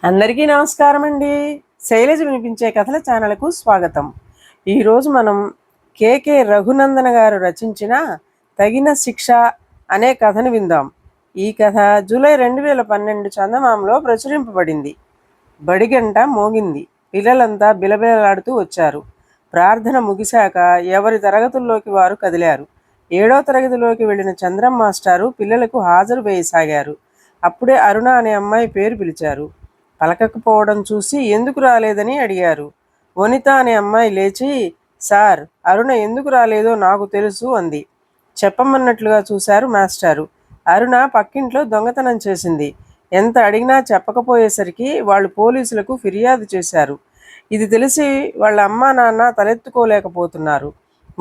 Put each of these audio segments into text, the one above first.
అందరికీ నమస్కారం అండి. శైలజ వినిపించే కథల ఛానల్కు స్వాగతం. ఈరోజు మనం కేకే రఘునందన గారు రచించిన తగిన శిక్ష అనే కథను విందాం. ఈ కథ జూలై 2012 చందమామలో ప్రచురింపబడింది. బడిగంట మోగింది. పిల్లలంతా బిలబిలలాడుతూ వచ్చారు. ప్రార్థన ముగిశాక ఎవరి తరగతుల్లోకి వారు కదిలారు. 7వ తరగతిలోకి వెళ్ళిన చంద్రం మాస్టారు పిల్లలకు హాజరు వేయసాగారు. అప్పుడే అరుణ అనే అమ్మాయి పేరు పిలిచారు. పలకకపోవడం చూసి ఎందుకు రాలేదని అడిగారు. వనిత అనే అమ్మాయి లేచి, సార్, అరుణ ఎందుకు రాలేదో నాకు తెలుసు అంది. చెప్పమన్నట్లుగా చూశారు మాస్టారు. అరుణ పక్కింట్లో దొంగతనం చేసింది. ఎంత అడిగినా చెప్పకపోయేసరికి వాళ్ళు పోలీసులకు ఫిర్యాదు చేశారు. ఇది తెలిసి వాళ్ళ అమ్మా నాన్న తలెత్తుకోలేకపోతున్నారు.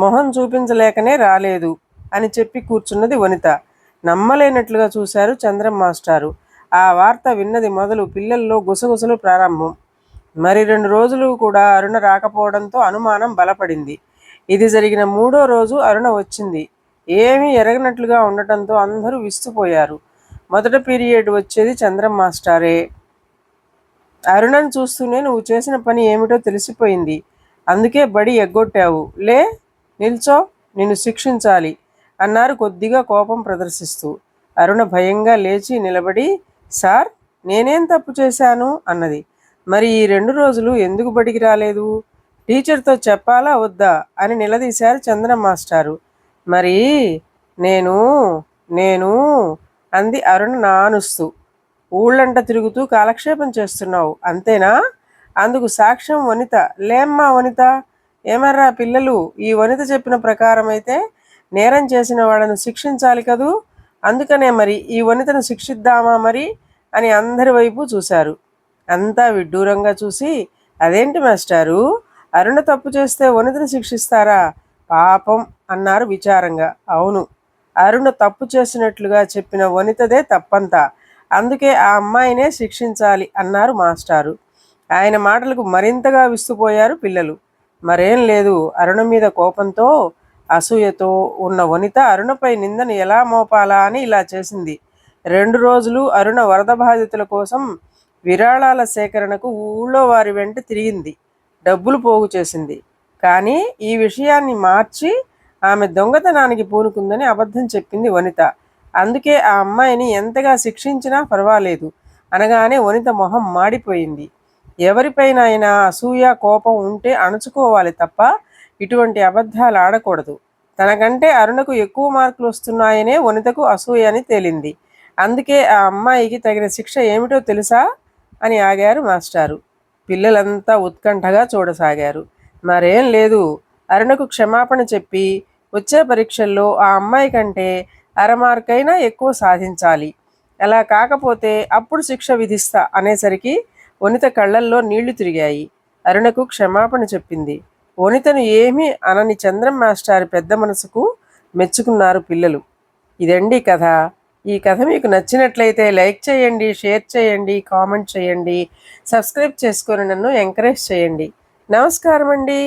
మొహం చూపించలేకనే రాలేదు అని చెప్పి కూర్చున్నది వనిత. నమ్మలేనట్లుగా చూశారు చంద్రం మాస్టారు. ఆ వార్త విన్నది మొదలు పిల్లల్లో గుసగుసలు ప్రారంభం. మరి 2 రోజులు కూడా అరుణ రాకపోవడంతో అనుమానం బలపడింది. ఇది జరిగిన 3వ రోజు అరుణ వచ్చింది. ఏమీ ఎరగనట్లుగా ఉండటంతో అందరూ విస్తుపోయారు. మొదటి పీరియడ్ వచ్చేది చంద్రం మాస్టారే. అరుణను చూస్తూనే నువ్వు చేసిన పని ఏమిటో తెలిసిపోయింది. అందుకే బడి ఎగ్గొట్టావు. లే, నిల్చో, నిన్ను శిక్షించాలి అన్నారు కొద్దిగా కోపం ప్రదర్శిస్తూ. అరుణ భయంగా లేచి నిలబడి, సార్, నేనేం తప్పు చేశాను అన్నది. మరి ఈ 2 రోజులు ఎందుకు బడికి రాలేదు? టీచర్తో చెప్పాలా వద్దా అని నిలదీశారు చంద్రం మాస్టారు. మరి నేను నేను అంది అరుణ నానుస్తూ. ఊళ్ళంట తిరుగుతూ కాలక్షేపం చేస్తున్నావు, అంతేనా? అందుకు సాక్ష్యం వనిత. లేమ్మా వనిత. ఏమర్రా పిల్లలు, ఈ వనిత చెప్పిన ప్రకారం అయితే నేరం చేసిన వాళ్ళను శిక్షించాలి కదూ. అందుకనే మరి ఈ వనితను శిక్షిద్దామా మరి అని అందరి వైపు చూశారు. అంతా విడ్డూరంగా చూసి, అదేంటి మాస్టారు, అరుణ తప్పు చేస్తే వనితను శిక్షిస్తారా? పాపం అన్నారు విచారంగా. అవును, అరుణ తప్పు చేసినట్లుగా చెప్పిన వనితదే తప్పంతా. అందుకే ఆ అమ్మాయినే శిక్షించాలి అన్నారు మాస్టారు. ఆయన మాటలకు మరింతగా విస్తుపోయారు పిల్లలు. మరేం లేదు, అరుణ మీద కోపంతో, అసూయతో ఉన్న వనిత అరుణపై నిందను ఎలా మోపాలా అని ఇలా చేసింది. 2 రోజులు అరుణ వరద బాధితుల కోసం విరాళాల సేకరణకు ఊళ్ళో వారి వెంట తిరిగింది. డబ్బులు పోగు చేసింది. కానీ ఈ విషయాన్ని మార్చి ఆమె దొంగతనానికి పూనుకుందని అబద్ధం చెప్పింది వనిత. అందుకే ఆ అమ్మాయిని ఎంతగా శిక్షించినా పర్వాలేదు అనగానే వనిత మొహం మాడిపోయింది. ఎవరిపైనైనా అసూయ, కోపం ఉంటే అణుచుకోవాలి తప్ప ఇటువంటి అబద్ధాలు ఆడకూడదు. తనకంటే అరుణకు ఎక్కువ మార్కులు వస్తున్నాయనే వనితకు అసూయ అని తేలింది. అందుకే ఆ అమ్మాయికి తగిన శిక్ష ఏమిటో తెలుసా అని ఆగారు మాస్టారు. పిల్లలంతా ఉత్కంఠగా చూడసాగారు. మరేం లేదు, అరుణకు క్షమాపణ చెప్పి వచ్చే పరీక్షల్లో ఆ అమ్మాయి కంటే అరమార్కైనా ఎక్కువ సాధించాలి. అలా కాకపోతే అప్పుడు శిక్ష విధిస్తా అనేసరికి వనిత కళ్ళల్లో నీళ్లు తిరిగాయి. అరుణకు క్షమాపణ చెప్పింది. వనితను ఏమీ అనని చంద్రం మాస్టారు పెద్ద మనసుకు మెచ్చుకున్నారు పిల్లలు. ఇదండి కథ. ఈ కథ మీకు నచ్చినట్లయితే లైక్ చేయండి, షేర్ చేయండి, కామెంట్ చేయండి, సబ్స్క్రైబ్ చేసుకొని నన్ను ఎంకరేజ్ చేయండి. నమస్కారం అండి.